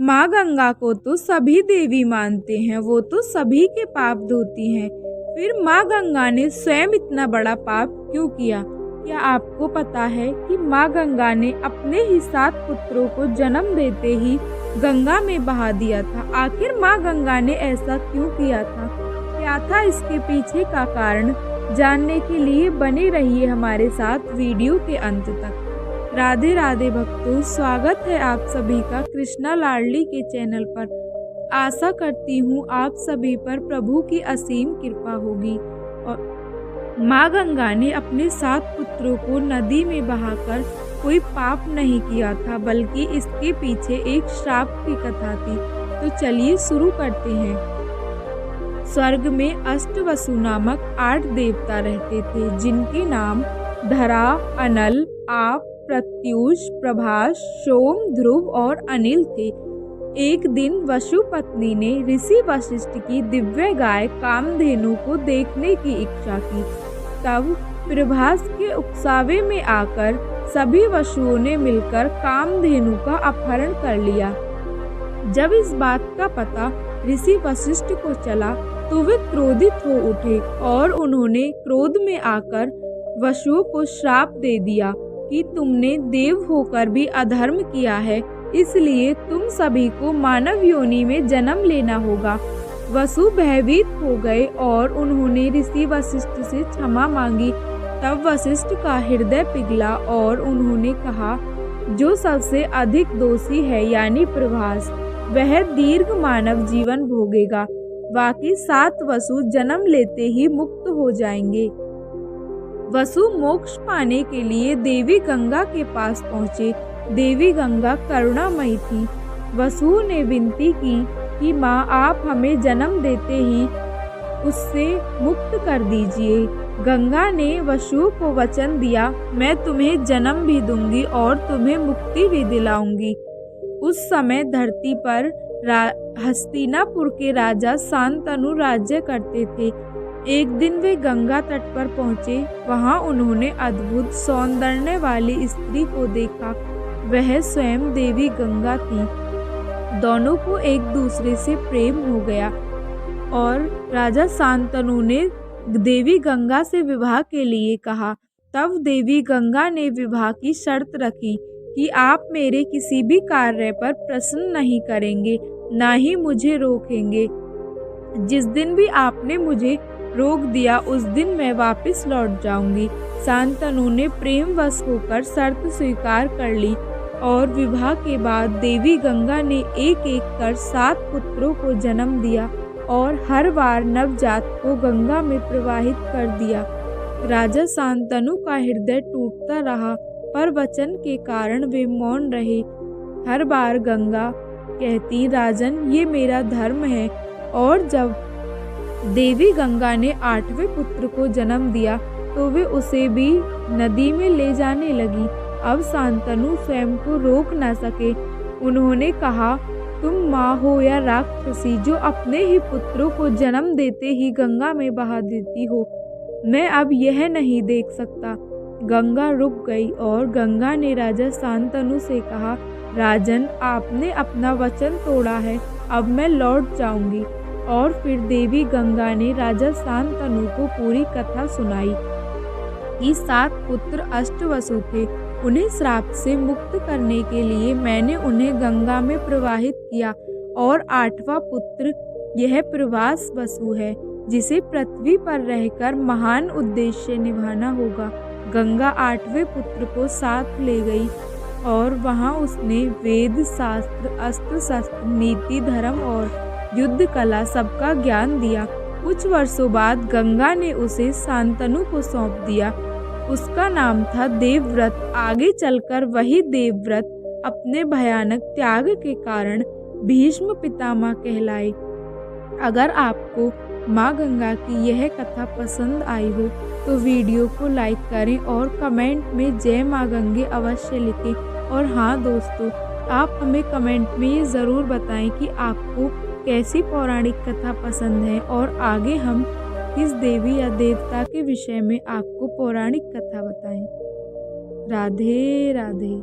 माँ गंगा को तो सभी देवी मानते हैं, वो तो सभी के पाप धोती हैं। फिर माँ गंगा ने स्वयं इतना बड़ा पाप क्यों किया? क्या आपको पता है कि माँ गंगा ने अपने ही 7 पुत्रों को जन्म देते ही गंगा में बहा दिया था? आखिर माँ गंगा ने ऐसा क्यों किया था? क्या था इसके पीछे का कारण? जानने के लिए बने रहिए हमारे साथ वीडियो के अंत तक। राधे राधे भक्तों, स्वागत है आप सभी का कृष्णा लाडली के चैनल पर। आशा करती हूँ आप सभी पर प्रभु की असीम कृपा होगी। और माँ गंगा ने अपने 7 पुत्रों को नदी में बहाकर कोई पाप नहीं किया था, बल्कि इसके पीछे एक श्राप की कथा थी। तो चलिए शुरू करते हैं। स्वर्ग में अष्टवसु नामक 8 देवता रहते थे, जिनके नाम धरा, अनल, आप, प्रत्यूष, प्रभास, सोम, ध्रुव और अनिल थे। एक दिन वसु पत्नी ने ऋषि वशिष्ठ की दिव्य गाय कामधेनु को देखने की इच्छा की। तब प्रभास के उकसावे में आकर सभी वसुओं ने मिलकर कामधेनु का अपहरण कर लिया। जब इस बात का पता ऋषि वशिष्ठ को चला तो वे क्रोधित हो उठे और उन्होंने क्रोध में आकर वसुओं को श्राप दे दिया कि तुमने देव होकर भी अधर्म किया है, इसलिए तुम सभी को मानव योनि में जन्म लेना होगा। वसु भयभीत हो गए और उन्होंने ऋषि वशिष्ठ से क्षमा मांगी। तब वशिष्ठ का हृदय पिघला और उन्होंने कहा, जो सबसे अधिक दोषी है यानी प्रभास, वह दीर्घ मानव जीवन भोगेगा। बाकी 7 वसु जन्म लेते ही मुक्त हो जाएंगे। वसु मोक्ष पाने के लिए देवी गंगा के पास पहुँचे। देवी गंगा करुणामयी थी। वसुओं ने विनती की कि माँ, आप हमें जन्म देते ही उससे मुक्त कर दीजिए। गंगा ने वसुओं को वचन दिया, मैं तुम्हें जन्म भी दूंगी और तुम्हें मुक्ति भी दिलाऊंगी। उस समय धरती पर हस्तिनापुर के राजा शांतनु राज्य करते थे। एक दिन वे गंगा तट पर पहुँचे। वहाँ उन्होंने अद्भुत सौंदर्य वाली स्त्री को देखा। वह स्वयं देवी गंगा थी। दोनों को एक दूसरे से प्रेम हो गया और राजा शांतनु ने देवी गंगा से विवाह के लिए कहा। तब देवी गंगा ने विवाह की शर्त रखी कि आप मेरे किसी भी कार्य पर प्रश्न नहीं करेंगे, ना ही मुझे रोकेंगे। जिस दिन भी आपने मुझे रोक दिया, उस दिन मैं वापस लौट जाऊंगी। शांतनु ने प्रेमवश होकर शर्त स्वीकार कर ली और विवाह के बाद देवी गंगा ने एक एक कर 7 पुत्रों को जन्म दिया और हर बार नवजात को गंगा में प्रवाहित कर दिया। राजा शांतनु का हृदय टूटता रहा, पर वचन के कारण वे मौन रहे। हर बार गंगा कहती, राजन, ये मेरा धर्म है। और जब देवी गंगा ने 8वें पुत्र को जन्म दिया तो वे उसे भी नदी में ले जाने लगी। अब शांतनु स्वयं को रोक न सके। उन्होंने कहा, तुम माँ हो या राक्षसी जो अपने ही पुत्रों को जन्म देते ही गंगा में बहा देती हो? मैं अब यह नहीं देख सकता। गंगा रुक गई और गंगा ने राजा शांतनु से कहा, राजन, आपने अपना वचन तोड़ा है, अब मैं लौट जाऊंगी। और फिर देवी गंगा ने राजा शांतनु को पूरी कथा सुनाई कि 7 पुत्र अष्टवसु थे। उन्हें श्राप से मुक्त करने के लिए मैंने उन्हें गंगा में प्रवाहित किया और 8वां पुत्र यह प्रभास वसु है, जिसे पृथ्वी पर रहकर महान उद्देश्य निभाना होगा। गंगा 8वें पुत्र को साथ ले गई और वहां उसने वेद, शास्त्र, अस्त्र शस्त्र, नीति, धर्म और युद्ध कला सबका ज्ञान दिया। कुछ वर्षों बाद गंगा ने उसे शांतनु को सौंप दिया। उसका नाम था देवव्रत। आगे चलकर वही देवव्रत अपने भयानक त्याग के कारण भीष्म पितामह कहलाए। अगर आपको माँ गंगा की यह कथा पसंद आई हो तो वीडियो को लाइक करें और कमेंट में जय माँ गंगे अवश्य लिखें। और हाँ दोस्तों, आप हमें कमेंट में ये ज़रूर बताएं कि आपको कैसी पौराणिक कथा पसंद है और आगे हम किस देवी या देवता के विषय में आपको पौराणिक कथा बताएं। राधे राधे।